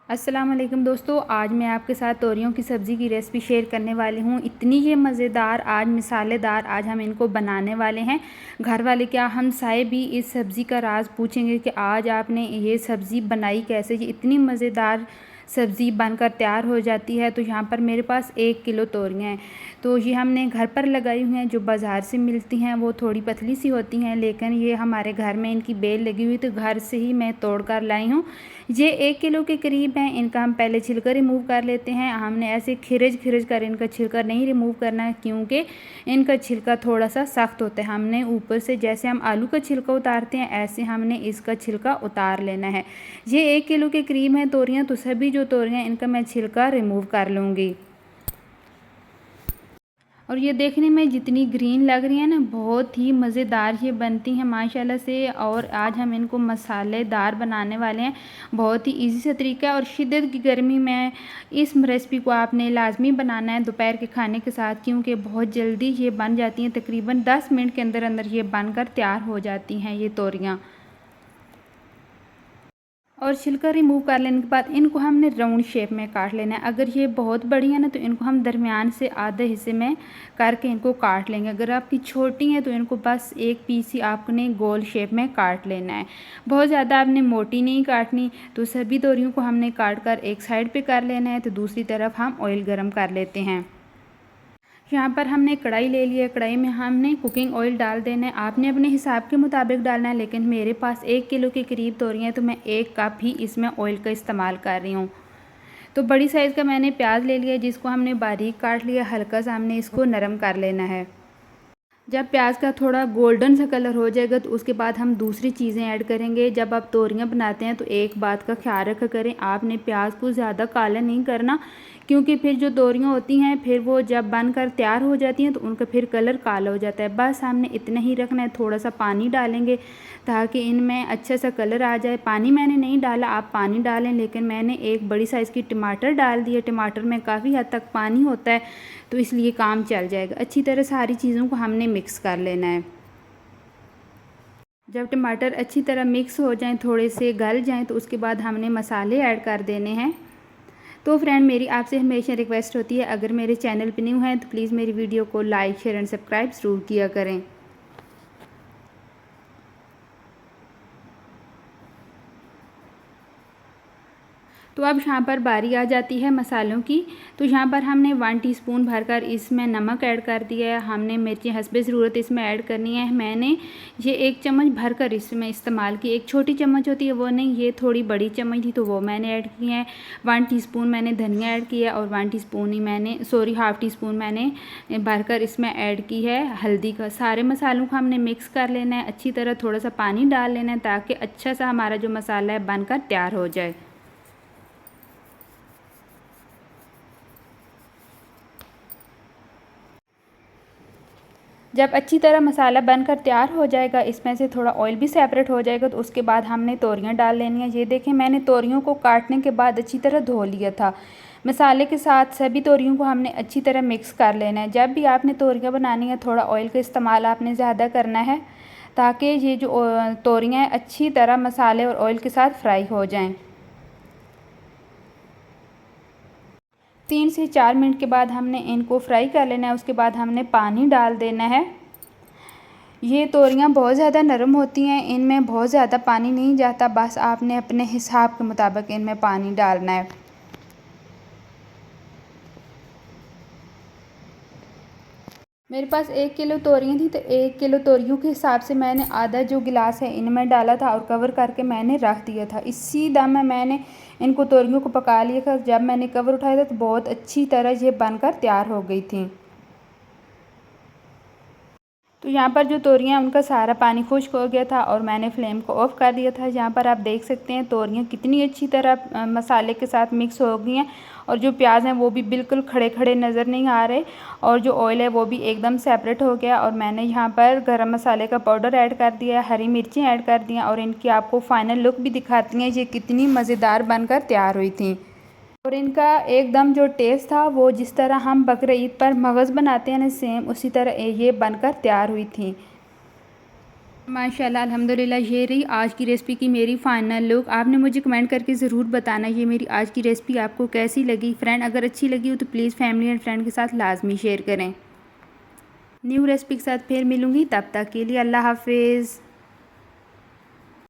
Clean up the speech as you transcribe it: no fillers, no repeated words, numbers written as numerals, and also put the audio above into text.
अस्सलाम वालेकुम दोस्तों, आज मैं आपके साथ तोरियों की सब्ज़ी की रेसिपी शेयर करने वाली हूँ। इतनी ये मज़ेदार, आज मिसालेदार, आज हम इनको बनाने वाले हैं। घर वाले क्या, हम साए भी इस सब्ज़ी का राज पूछेंगे कि आज आपने ये सब्ज़ी बनाई कैसे। ये इतनी मज़ेदार सब्ज़ी बनकर तैयार हो जाती है। तो यहाँ पर मेरे पास 1 किलो तोरियाँ हैं। तो ये हमने घर पर लगाई हुई हैं। जो बाज़ार से मिलती हैं वो थोड़ी पतली सी होती हैं, लेकिन ये हमारे घर में इनकी बेल लगी हुई, तो घर से ही मैं तोड़ कर लाई हूँ। ये 1 किलो के करीब हैं। इनका हम पहले छिलका रिमूव कर लेते हैं। हमने ऐसे खिरच कर इनका छिलका नहीं रिमूव करना है, क्योंकि इनका छिलका थोड़ा सा सख्त होता है। हमने ऊपर से जैसे हम आलू का छिलका उतारते हैं, ऐसे हमने इसका छिलका उतार लेना है। ये 1 किलो के करीब हैं तोरियाँ, तो सभी जो तोरियाँ इनका मैं छिलका रिमूव कर लूँगी। और ये देखने में जितनी ग्रीन लग रही है ना, बहुत ही मज़ेदार ये बनती हैं माशाल्लाह से। और आज हम इनको मसालेदार बनाने वाले हैं। बहुत ही इजी सा तरीका है, और शिद्दत की गर्मी में इस रेसिपी को आपने लाजमी बनाना है दोपहर के खाने के साथ, क्योंकि बहुत जल्दी ये बन जाती हैं। तकरीबन 10 मिनट के अंदर अंदर ये बनकर तैयार हो जाती हैं ये तोरियाँ। और छिलका रिमूव कर लेने के बाद इनको हमने राउंड शेप में काट लेना है। अगर ये बहुत बड़ी है ना, तो इनको हम दरमियान से आधे हिस्से में करके इनको काट लेंगे। अगर आपकी छोटी है तो इनको बस एक पीस ही आपने गोल शेप में काट लेना है। बहुत ज़्यादा आपने मोटी नहीं काटनी। तो सभी तोरियों को हमने काट कर एक साइड पे कर लेना है। तो दूसरी तरफ हम ऑयल गरम कर लेते हैं। यहाँ पर हमने कढ़ाई ले लिया है। कढ़ाई में हमने कुकिंग ऑयल डाल देना है। आपने अपने हिसाब के मुताबिक डालना है, लेकिन मेरे पास 1 किलो के करीब तोरियाँ हैं, तो मैं 1 कप ही इसमें ऑयल का इस्तेमाल कर रही हूँ। तो बड़ी साइज़ का मैंने प्याज ले लिया, जिसको हमने बारीक काट लिया। हल्का सा हमने इसको नरम कर लेना है। जब प्याज का थोड़ा गोल्डन सा कलर हो जाएगा, तो उसके बाद हम दूसरी चीज़ें ऐड करेंगे। जब आप तोरियाँ बनाते हैं तो एक बात का ख्याल रखा करें, आपने प्याज को ज़्यादा काला नहीं करना, क्योंकि फिर जो तोरियाँ होती हैं फिर वो जब बनकर तैयार हो जाती हैं तो उनका फिर कलर काला हो जाता है। बस हमने इतना ही रखना है। थोड़ा सा पानी डालेंगे ताकि इनमें अच्छा सा कलर आ जाए। पानी मैंने नहीं डाला, आप पानी डालें, लेकिन मैंने एक बड़ी साइज़ की टमाटर डाल दी है। टमाटर में काफ़ी हद तक पानी होता है, तो इसलिए काम चल जाएगा। अच्छी तरह सारी चीज़ों को हमने मिक्स कर लेना है। जब टमाटर अच्छी तरह मिक्स हो जाएं, थोड़े से गल जाएं, तो उसके बाद हमने मसाले ऐड कर देने हैं। तो फ्रेंड, मेरी आपसे हमेशा रिक्वेस्ट होती है, अगर मेरे चैनल पर न्यू हैं तो प्लीज़ मेरी वीडियो को लाइक, शेयर एंड सब्सक्राइब ज़रूर किया करें। तो अब यहाँ पर बारी आ जाती है मसालों की। तो यहाँ पर हमने 1 टीस्पून भरकर इसमें नमक ऐड कर दिया है। हमने मिर्ची हस्बे ज़रूरत इसमें ऐड करनी है। मैंने ये 1 चम्मच भरकर इसमें इस्तेमाल की। एक छोटी चम्मच होती है वो नहीं, ये थोड़ी बड़ी चम्मच थी तो वो मैंने ऐड की है। 1 टीस्पून मैंने धनिया ऐड किया, और 1 टीस्पून ही मैंने हाफ़ टीस्पून मैंने भरकर इसमें ऐड की है हल्दी का। सारे मसालों को हमने मिक्स कर लेना है अच्छी तरह। थोड़ा सा पानी डाल लेना है ताकि अच्छा सा हमारा जो मसाला है बनकर तैयार हो जाए। जब अच्छी तरह मसाला बनकर तैयार हो जाएगा, इसमें से थोड़ा ऑयल भी सेपरेट हो जाएगा, तो उसके बाद हमने तोरियां डाल लेनी है। ये देखें, मैंने तोरियों को काटने के बाद अच्छी तरह धो लिया था। मसाले के साथ सभी तोरियों को हमने अच्छी तरह मिक्स कर लेना है। जब भी आपने तोरियां बनानी है, थोड़ा ऑयल का इस्तेमाल आपने ज़्यादा करना है, ताकि ये जो तोरियाँ हैं अच्छी तरह मसाले और ऑयल के साथ फ्राई हो जाएँ। 3 से 4 मिनट के बाद हमने इनको फ्राई कर लेना है। उसके बाद हमने पानी डाल देना है। ये तोरियां बहुत ज़्यादा नरम होती हैं, इनमें बहुत ज़्यादा पानी नहीं जाता। बस आपने अपने हिसाब के मुताबिक इनमें पानी डालना है। मेरे पास 1 किलो तोरियां थी, तो 1 किलो तोरियों के हिसाब से मैंने आधा जो गिलास है इनमें डाला था, और कवर करके मैंने रख दिया था। इसी दम में मैंने इनको तोरियों को पका लिया था। जब मैंने कवर उठाया था तो बहुत अच्छी तरह ये बनकर तैयार हो गई थी। तो यहाँ पर जो तोरियाँ हैं उनका सारा पानी खुश्क हो गया था, और मैंने फ्लेम को ऑफ़ कर दिया था। यहाँ पर आप देख सकते हैं तोरियाँ कितनी अच्छी तरह मसाले के साथ मिक्स हो गई हैं, और जो प्याज हैं वो भी बिल्कुल खड़े खड़े नज़र नहीं आ रहे, और जो ऑयल है वो भी एकदम सेपरेट हो गया। और मैंने यहाँ पर गरम मसाले का पाउडर ऐड कर दिया, हरी मिर्चें ऐड कर दी, और इनकी आपको फ़ाइनल लुक भी दिखाती हैं ये कितनी मज़ेदार बनकर तैयार हुई थी। और इनका एकदम जो टेस्ट था, वो जिस तरह हम बकरे ईद पर मगज़ बनाते हैं ना, सेम उसी तरह ये बनकर तैयार हुई थी। माशाल्लाह अल्हम्दुलिल्लाह, ये रही आज की रेसिपी की मेरी फ़ाइनल लुक। आपने मुझे कमेंट करके ज़रूर बताना ये मेरी आज की रेसिपी आपको कैसी लगी। फ्रेंड, अगर अच्छी लगी हो तो प्लीज़ फैमिली एंड फ्रेंड के साथ लाजमी शेयर करें। न्यू रेसिपी के साथ फिर मिलूँगी, तब तक के लिए अल्लाह हाफ़िज़।